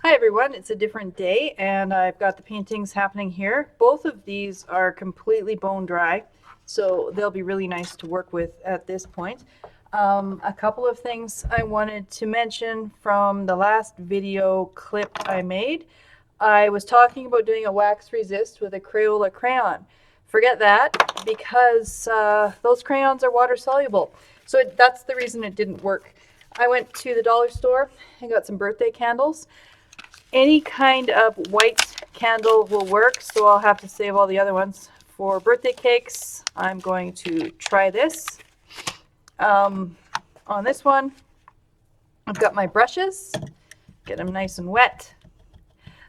Hi everyone, it's a different day and I've got the paintings happening here. Both of these are completely bone dry, so they'll be really nice to work with at this point. A couple of things I wanted to mention from the last video clip I made. I was talking about doing a wax resist with a Crayola crayon. Forget that because those crayons are water soluble. So that's the reason it didn't work. I went to the dollar store and got some birthday candles. Any kind of white candle will work, so I'll have to save all the other ones for birthday cakes. I'm going to try this. On this one, I've got my brushes, get them nice and wet.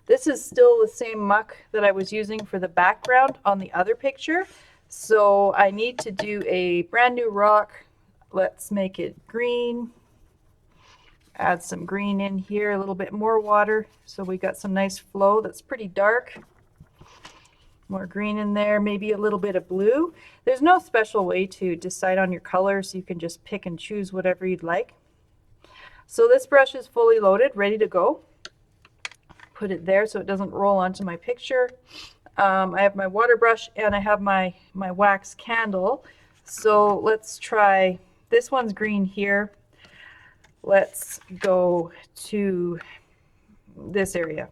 This is still the same muck that I was using for the background on the other picture, so I need to do a brand new rock. Let's make it green. Add some green in here, a little bit more water, so we got some nice flow that's pretty dark. More green in there, maybe a little bit of blue. There's no special way to decide on your colors. You can just pick and choose whatever you'd like. So this brush is fully loaded, ready to go. Put it there so it doesn't roll onto my picture. I have my water brush and I have my wax candle. So let's try, this one's green here. Let's go to this area.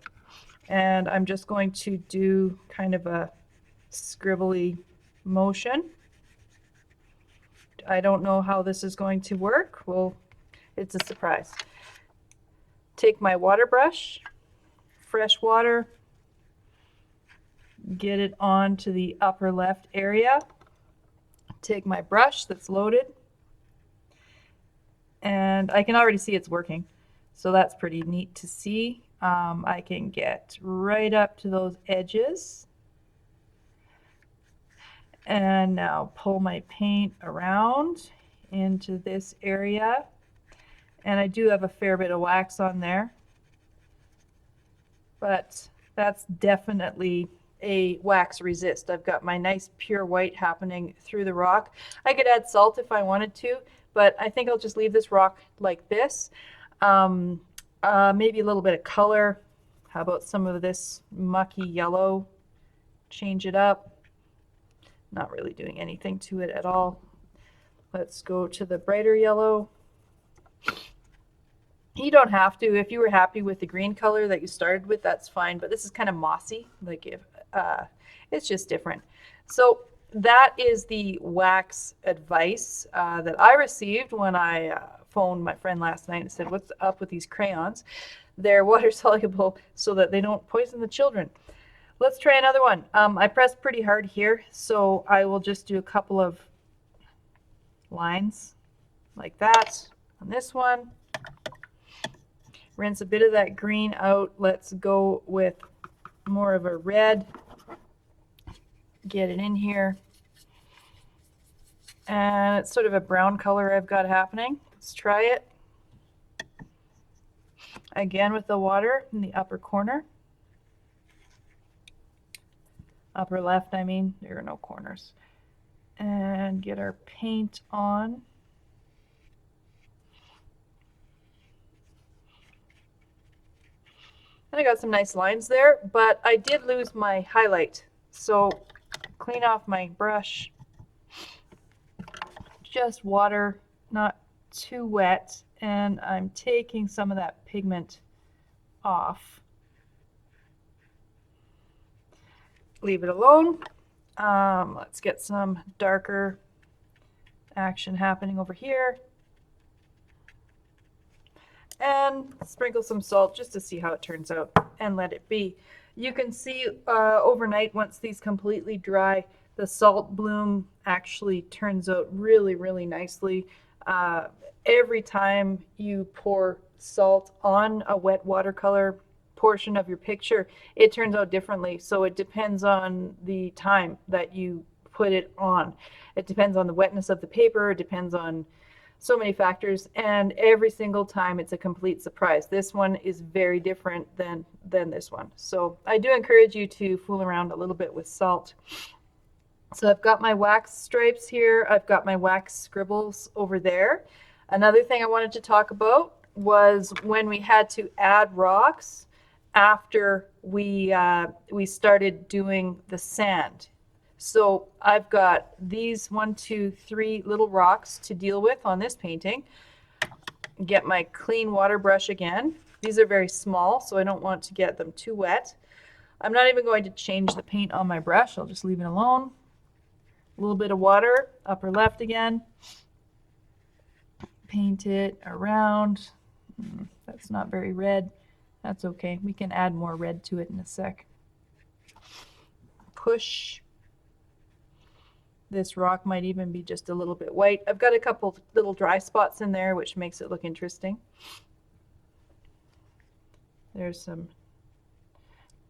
And I'm just going to do kind of a scribbly motion. I don't know how this is going to work. Well, it's a surprise. Take my water brush, fresh water, get it onto the upper left area. Take my brush that's loaded, and I can already see it's working, so that's pretty neat to see. I can get right up to those edges, and now pull my paint around into this area, and I do have a fair bit of wax on there, but that's definitely a wax resist. I've got my nice pure white happening through the rock. I could add salt if I wanted to, but I think I'll just leave this rock like this. Maybe a little bit of color. How about some of this mucky yellow? Change it up. Not really doing anything to it at all. Let's go to the brighter yellow. You don't have to. If you were happy with the green color that you started with, that's fine, but this is kind of mossy. Like if it's just different. So that is the wax advice that I received when I phoned my friend last night and said, what's up with these crayons? They're water soluble so that they don't poison the children. Let's try another one. I pressed pretty hard here, so I will just do a couple of lines like that on this one. Rinse a bit of that green out. Let's go with more of a red. Get it in here. And it's sort of a brown color I've got happening. Let's try it. Again with the water in the upper corner. Upper left, I mean. There are no corners. And get our paint on. And I got some nice lines there, but I did lose my highlight. So clean off my brush. Just water, not too wet, and I'm taking some of that pigment off. Leave it alone. Let's get some darker action happening over here. And sprinkle some salt just to see how it turns out and let it be. You can see overnight, once these completely dry, the salt bloom actually turns out really, really nicely. Every time you pour salt on a wet watercolor portion of your picture, it turns out differently. So it depends on the time that you put it on. It depends on the wetness of the paper. It depends on so many factors, and every single time it's a complete surprise. This one is very different than this one. So I do encourage you to fool around a little bit with salt. So I've got my wax stripes here. I've got my wax scribbles over there. Another thing I wanted to talk about was when we had to add rocks after we started doing the sand. So I've got these 1, 2, 3 little rocks to deal with on this painting. Get my clean water brush again. These are very small, so I don't want to get them too wet. I'm not even going to change the paint on my brush. I'll just leave it alone. A little bit of water, upper left again. Paint it around. That's not very red. That's okay. We can add more red to it in a sec. Push. This rock might even be just a little bit white. I've got a couple little dry spots in there, which makes it look interesting. There's some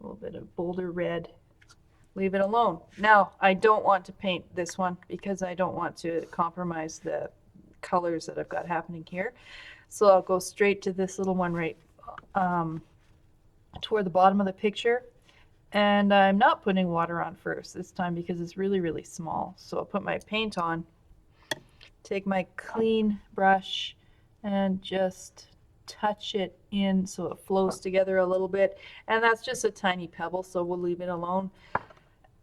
a little bit of bolder red. Leave it alone. Now, I don't want to paint this one because I don't want to compromise the colors that I've got happening here. So I'll go straight to this little one right toward the bottom of the picture. And I'm not putting water on first this time because it's really, really small. So I'll put my paint on, take my clean brush and just touch it in so it flows together a little bit. And that's just a tiny pebble, so we'll leave it alone.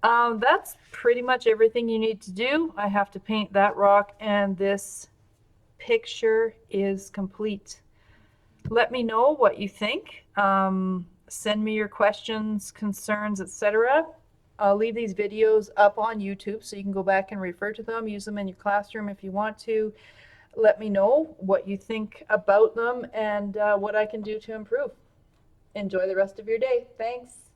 That's pretty much everything you need to do. I have to paint that rock and this picture is complete. Let me know what you think. Send me your questions, concerns, etc. I'll leave these videos up on YouTube so you can go back and refer to them, use them in your classroom if you want to. Let me know what you think about them and what I can do to improve. Enjoy the rest of your day. Thanks.